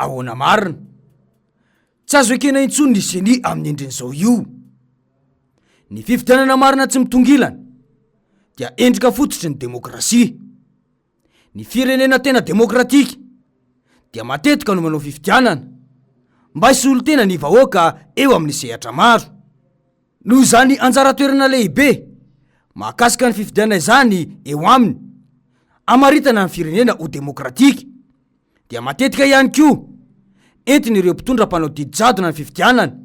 Ahoana Marina Tsy Azo Ekena Intsony ny Ceni Amin'Izao Hendriny Izao io. Ny fifidianana marina tsy mitongilana dia endrika fototry ny demokrasia. Ny firenena tena demokratika dia matetika no manao fifidianana mba hisolo tena ny vahoaka eo amin'ny sehatra maro. Noho izany anjara toerana lehibe mahakasika ny fifidianana izany eo aminy amaritana ny firenena ho demokratika, dia matetika ihany koa entin'ireo mpitondra mpanao didy jadona ny fifidianana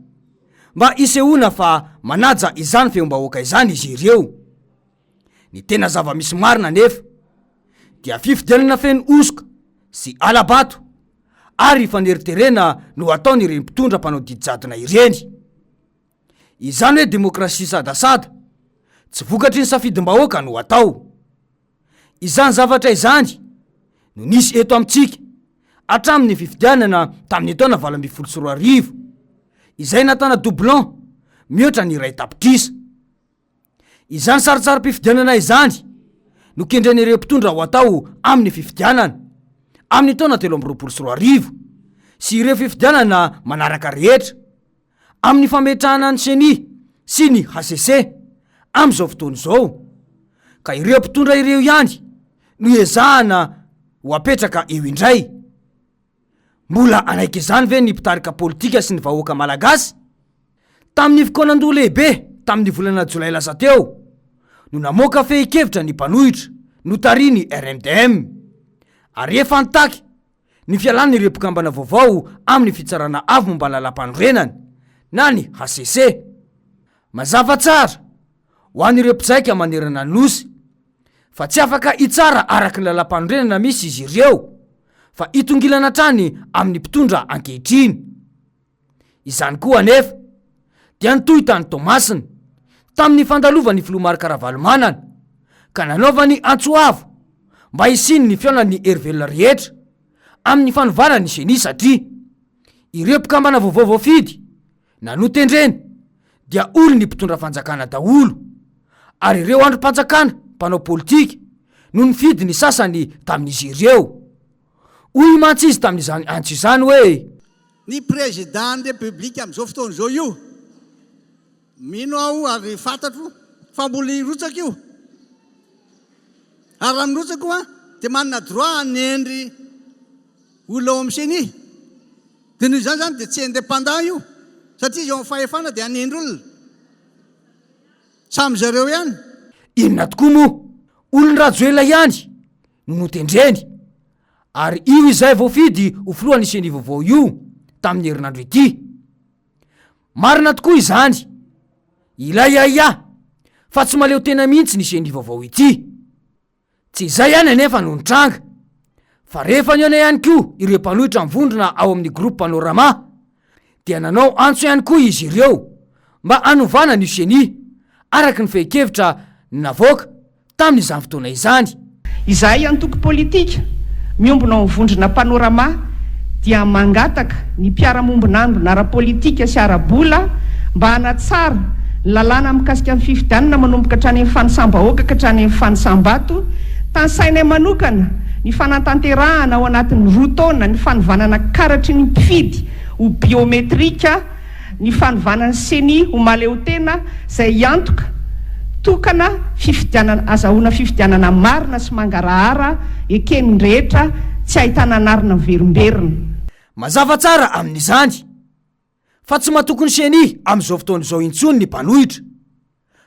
mba isehoana fa manaja izany feom-bahoaka izany izy ireo. Ny tena zava-misy marina nefa dia fifidianana feno osoka sy alabato ary faneriterena no ataon'ireny mpitondra mpanao didy jadona ireny. Izany hoe demokrasia sadasada tsy vokatry ny safidim-bahoaka no atao. Izany zavatra izany no nisy eto amintsika hatramin'ny fifidianana tamin'ny taona 2024 izay natana doublon mihoatra ny iray tapitrisa. Izany sarotsarom-pifidianana izany no kendren'ireo mpitondra ho atao amin'ny fifidianana amin'ny taona 2024 sy ireo fifidianana manaraka rehetra amin'ny fametrahana ny Ceni sy ny HCC amin'izao fotoana izao, ka ireo mpitondra ireo ihany no ezahana ho apetraka eo indray. Mbola anaiky izany ve ny mpitarika politika sy ny vahoaka malagasy? Tamin'ny fikonan-doha lehibe tamin'ny volana Jolay lasa teo no namoaka fehi-kevitra ny mpanohitra notariany RMDM ary efa antaky ny fialan'ireo mpikambana vaovao amin'ny fitsarana avo momba lalam-panorenana na ny HCC. Mazava tsara ho an'ireo mpijaika manerana ny nosy fa tsy afaka itsara araky ny lalam-panorenana misy izy ireo, fa itongilana trany amin'ny mpitondra ankehitriny. Izany koa anefa dia nitohy tany Tomasina tamin'ny fandalovany filomarika Ravalomanana ka nanaovany antsoavo mba hisiny ny fiaonany erivelona rehetra amin'ny fanovana ny Ceni, satria ireo mpikambana vaovao voafidy na notendreny dia olo ny mpitondra fanjakana daholo, ary ireo androm-panjakana mpanao politika no nifidy ny sasany tamin'izy ireo. Hoy mantsy izy tamin'izany antso izany hoe ny président de republique amin'izao fotoana izao io, mino aho ary fantatro fa mbola irotsaka io, ary raha mirotsaka koa dia manana droit ny endry olona ao amin'ny Ceni. Dia noho izany zany dia tsy indépendant io, satria izy ao amin'ny fahefana dia hanendry olona samy zareo ihany. Inona tokoa moa, olon-drajoela ihany no notendreny, ary io izay voafidy ho filohan'ny Ceni vaovao io tamin'ny herinandro ity. Marina tokoa izany, ilay fa tsy maleo tena mihitsy ny Ceni vaovao ity. Tsy izay ihany anefa no nitranga, fa rehefa niona ihany koa ireo mpanohitra mivondrona ao amin'ny groupe panorama dia nanao antso ihany koa izy ireo mba anovana ny Ceni araky ny fehi-kevitra navoaka tamin'izany fotoana izany. Izahay antoko politika miombona mivondrona panorama dia mangataka ny mpiara-mombonandro nara-politika sy ara-bola mba hanatsara ny lalàna mikasika amin'ny fifidianana manomboka hatrany amin'ny fanisambahoaka ka hatrany amin'ny fanisambato, tansainay manokana ny fanatanterahana ao anatin'ny 2 taona ny fanovanana karatry ny mpifidy ho biometrika, ny fanovanany Ceni ho maleo tena izay antoka tokana fifidianana, azahoana fifidianana marina sy mangarahara ekeny rehetra tsy ahitana anarina miverimberina. Mazava tsara amin'izany fa tsy matokony Ceni amin'izao fotoana izao intsony ny mpanohitra,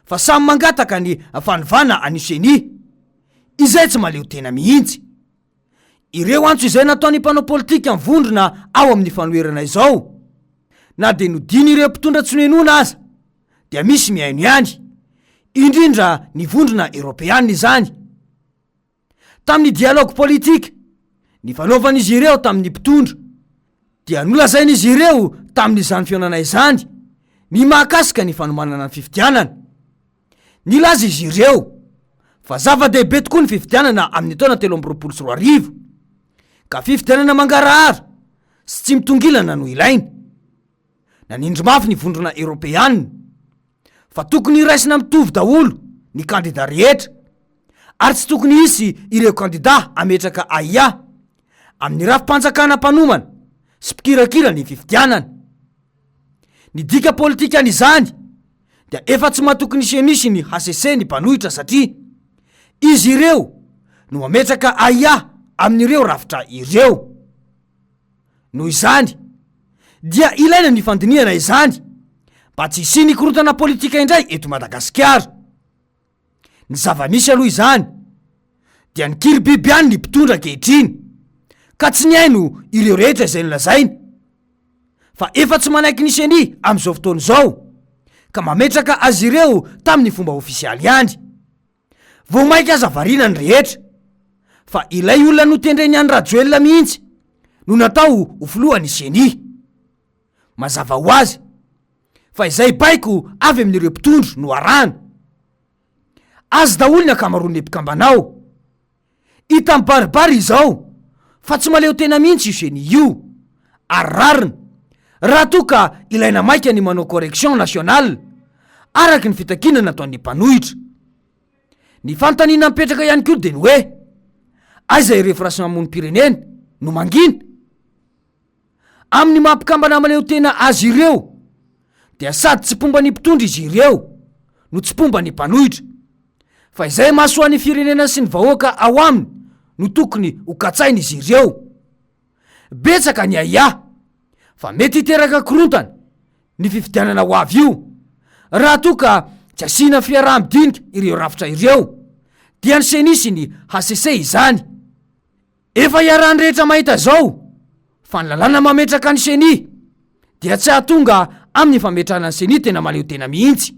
fa samy mangataka ny fanovana any Ceni izay tsy maleo tena mihitsy. Ireo antso izay nataon'ny mpanao politika mivondrona ao amin'ny fanoherana izao, na dia nodiny ireo mpitondra tsy nohenoana aza dia misy mihaino ihany, indrindra ny vondrona Europeanina izany. Tamin'ny dialogue politika ny fanaovan'izy ireo tamin'ny mpitondra dia nolazain'izy ireo tamin'izany fiaonana izany ny mahakasika ny fanomanana ny fifidianana. Nilaza izy ireo fa zava-dehibe tokoa ny fifidianana amin'ny taona 2024 ka fifidianana mangarahara sy tsy mitongilana no ilaina. Nanindry mafy ny vondrona Europeanina fa tokony iraisina mitovy daholo ny kandida rehetra, ary tsy tokony hisy ireo kandida ametraka aia amin'ny rafim-panjakana mpanomana sy mpikirakira ny fifidianana. Ny dika politika an'izany dia efa tsy mahatoky ny senisy ny HCC ny mpanohitra satria izy ireo no mametraka aia amin'ireo rafitra ireo. Noho izany dia ilaina ny fandinihana izany mba tsy hisiany ny korotana politika indray eto Madagasikara. Ny zava-misy aloha izany dia ny kiribiby any ny mpitondra ankehitriny ka tsy ny haino ireo rehetra izay nolazainy, fa efa tsy manaiky ny seni amin'izao fotoana izao ka mametraka azy ireo tamin'ny fomba ofisialy ihany. Vao maika aza variana ny rehetra fa ilay olona no tendreny any rajoelina mihitsy no natao ho filohan'ny seni. Mazava ho azy fa izay baiko avy amin'ireo mpitondro no arahana. Azy daholo ny akamaroan'ny mpikambanao. Hita mibaribary izao fa tsy maleo tena mihitsy io seni io ary rarina raha toka ilaina maika ny manao correction nationale araky ny fitakinana nataon'ny mpanohitra. Ny fanontaniana mipetraka ihany koa dia ny hoe aiza ireo firasy mamonim-pirenena no mangina. Amin'ny mampikambana maleo tena azy ireo dia sady tsy pomba ny mpitondra izy ireo no tsy pomba ny mpanohitra, fa izay mahasoan'ny firenena sy ny vahoaka ao aminy no tokony ho katsaina izy ireo. Betsaka ny aia fa mety hiteraka korontana ny fifidianana ho avy io raha toka tsy asiana fiaraha-midinika ireo rafitra ireo dia ny senisy ny HCC izany. Efa iarahany rehetra mahita zao fa ny lalàna mametraka ny seni dia tsy hahatonga amin'ny fametrahana ny seni tena maleo tena mihitsy.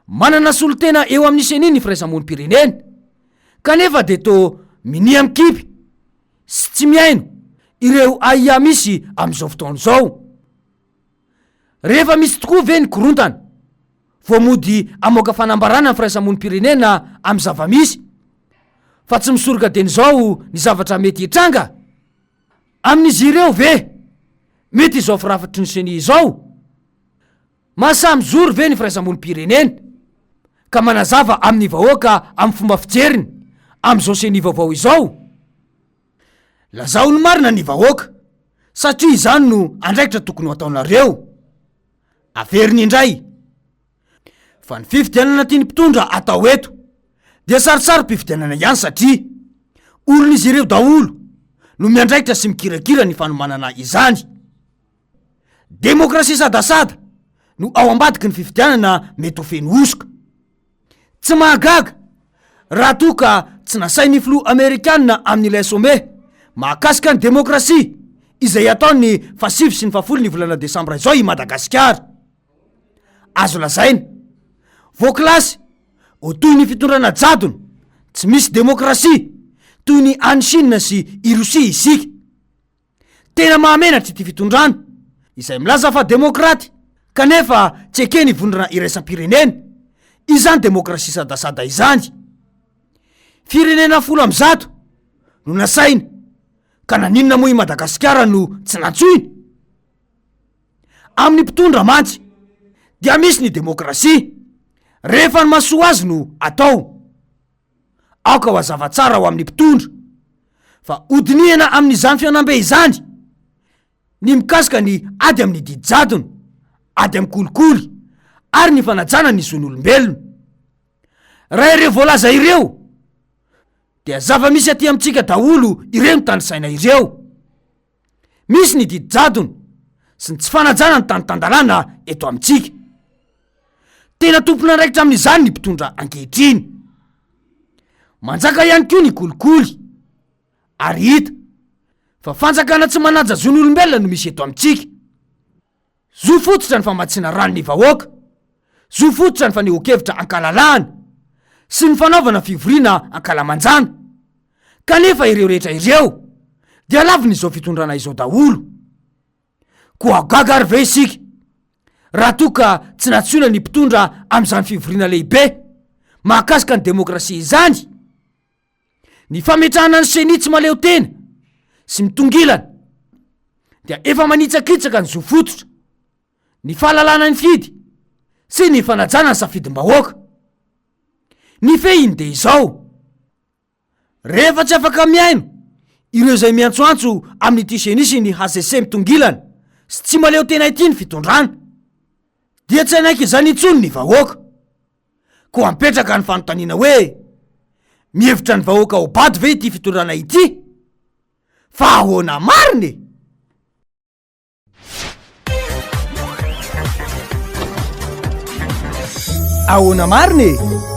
Manana solo tena eo amin'ny seni ny firaisamonim-pirenena kanefa de to minia mikipy sy tsy miaino ireo aia misy amin'izao fotoana izao. Rehefa misy tokoa ve ny korontana vao mody amoaka fanambarana ny firaisamonim-pirenena amin'ny zava-misy fa tsy misoroka den'izao ny zavatra mety hitranga amin'izy ireo ve mety izao firafitry ny seni izao. Mahasamy zoro ve ny firaisamonim-pirenena ka manazava amin'ny vahoaka amin'ny fomba fijeriny amin'izao seni vaovao izao. Lazao ny marina ny vahoaka satria izany no andraikitra tokony ho ataonareo. Averiny indray fa ny fifidianana tiany mpitondra atao eto dia saritsary mpifidianana ihany satria olona izy ireo daholo no miandraikitra sy mikirakira ny fanomanana izany. Demokrasia sadasada no ao ambadiky ny fifidianana mety ho feno osoka. Tsy mahagaga raha toka tsy nasain'ny filoha Amerikanina amin'ilay some mahakasika ny demokrasia izay ataony fasivy sy ny fafolo ny volana Desambra izao i Madagasikara. Azo lazaina vokilasy ho toy ny fitondrana jadona tsy misy demokrasia toy ny any Chine sy i Rosia isika. Tena mahamenatra ity fitondrana izay milaza fa demokraty kanefa tsy ekeny ivondrana iraisam-pirenena. Izany demokrasia sadasada izany. Firenena 10 no nasaina ka naninona moa i Madagasikara no tsy nantsoina. Amin'ny mpitondra mantsy dia misy ny demokrasia rehefa ny mahasoa azy no atao. Aoka ho azava tsara ho amin'ny mpitondra fa odinihana amin'izany fianambe izany ny mikasika ny ady amin'ny didijadona, ady amin'ny kolikoly ary ny fanajana ny zon'olombelona. Raha ireo voalaza ireo dia zava-misy aty amintsika daholo ireo mitandrisaina ireo. Misy ny didijadona sy ny tsy fanajana ny tany-tandalana eto amintsika. Tena tompona andraikitra amin'izany ny mpitondra ankehitriny. Manjaka ihany koa ny kolikoly ary hita fa fanjakana tsy manaja zon'olombelona no misy eto amintsika. Zo fototra ny famatsiana ranony vahoaka, zo fototra ny fanehoan-kevitra ankalalahana sy ny fanaovana fivoriana ankalamanjana. Kanefa ireo rehetra ireo dia lavin'izao fitondrana izao daholo. Koa gaga ary ve isika raha toka tsy natsoina ny mpitondra amin'izany fivoriana lehibe mahakasika ny demokrasia izany. Ny fametrahana ny seni tsy maleo tena sy mitongilana dia efa manitsakitsaka ny zo fototra, ny fahalalana ny fidy sy ny fanajana ny safidim-bahoaka. Ny fehiny de izao rehefa tsy afaka miaino ireo zay miantsoantso amin'ity senisy ny HCC mitongilana sy tsy maleo tena ity ny fitondrana dia tsy anaiky izany intsony ny vahoaka ko ampetraka ny fanontaniana hoe mihevitra ny vahoaka ho bady ve ity fitondrana ity fa ahoana mariny ahoana mariny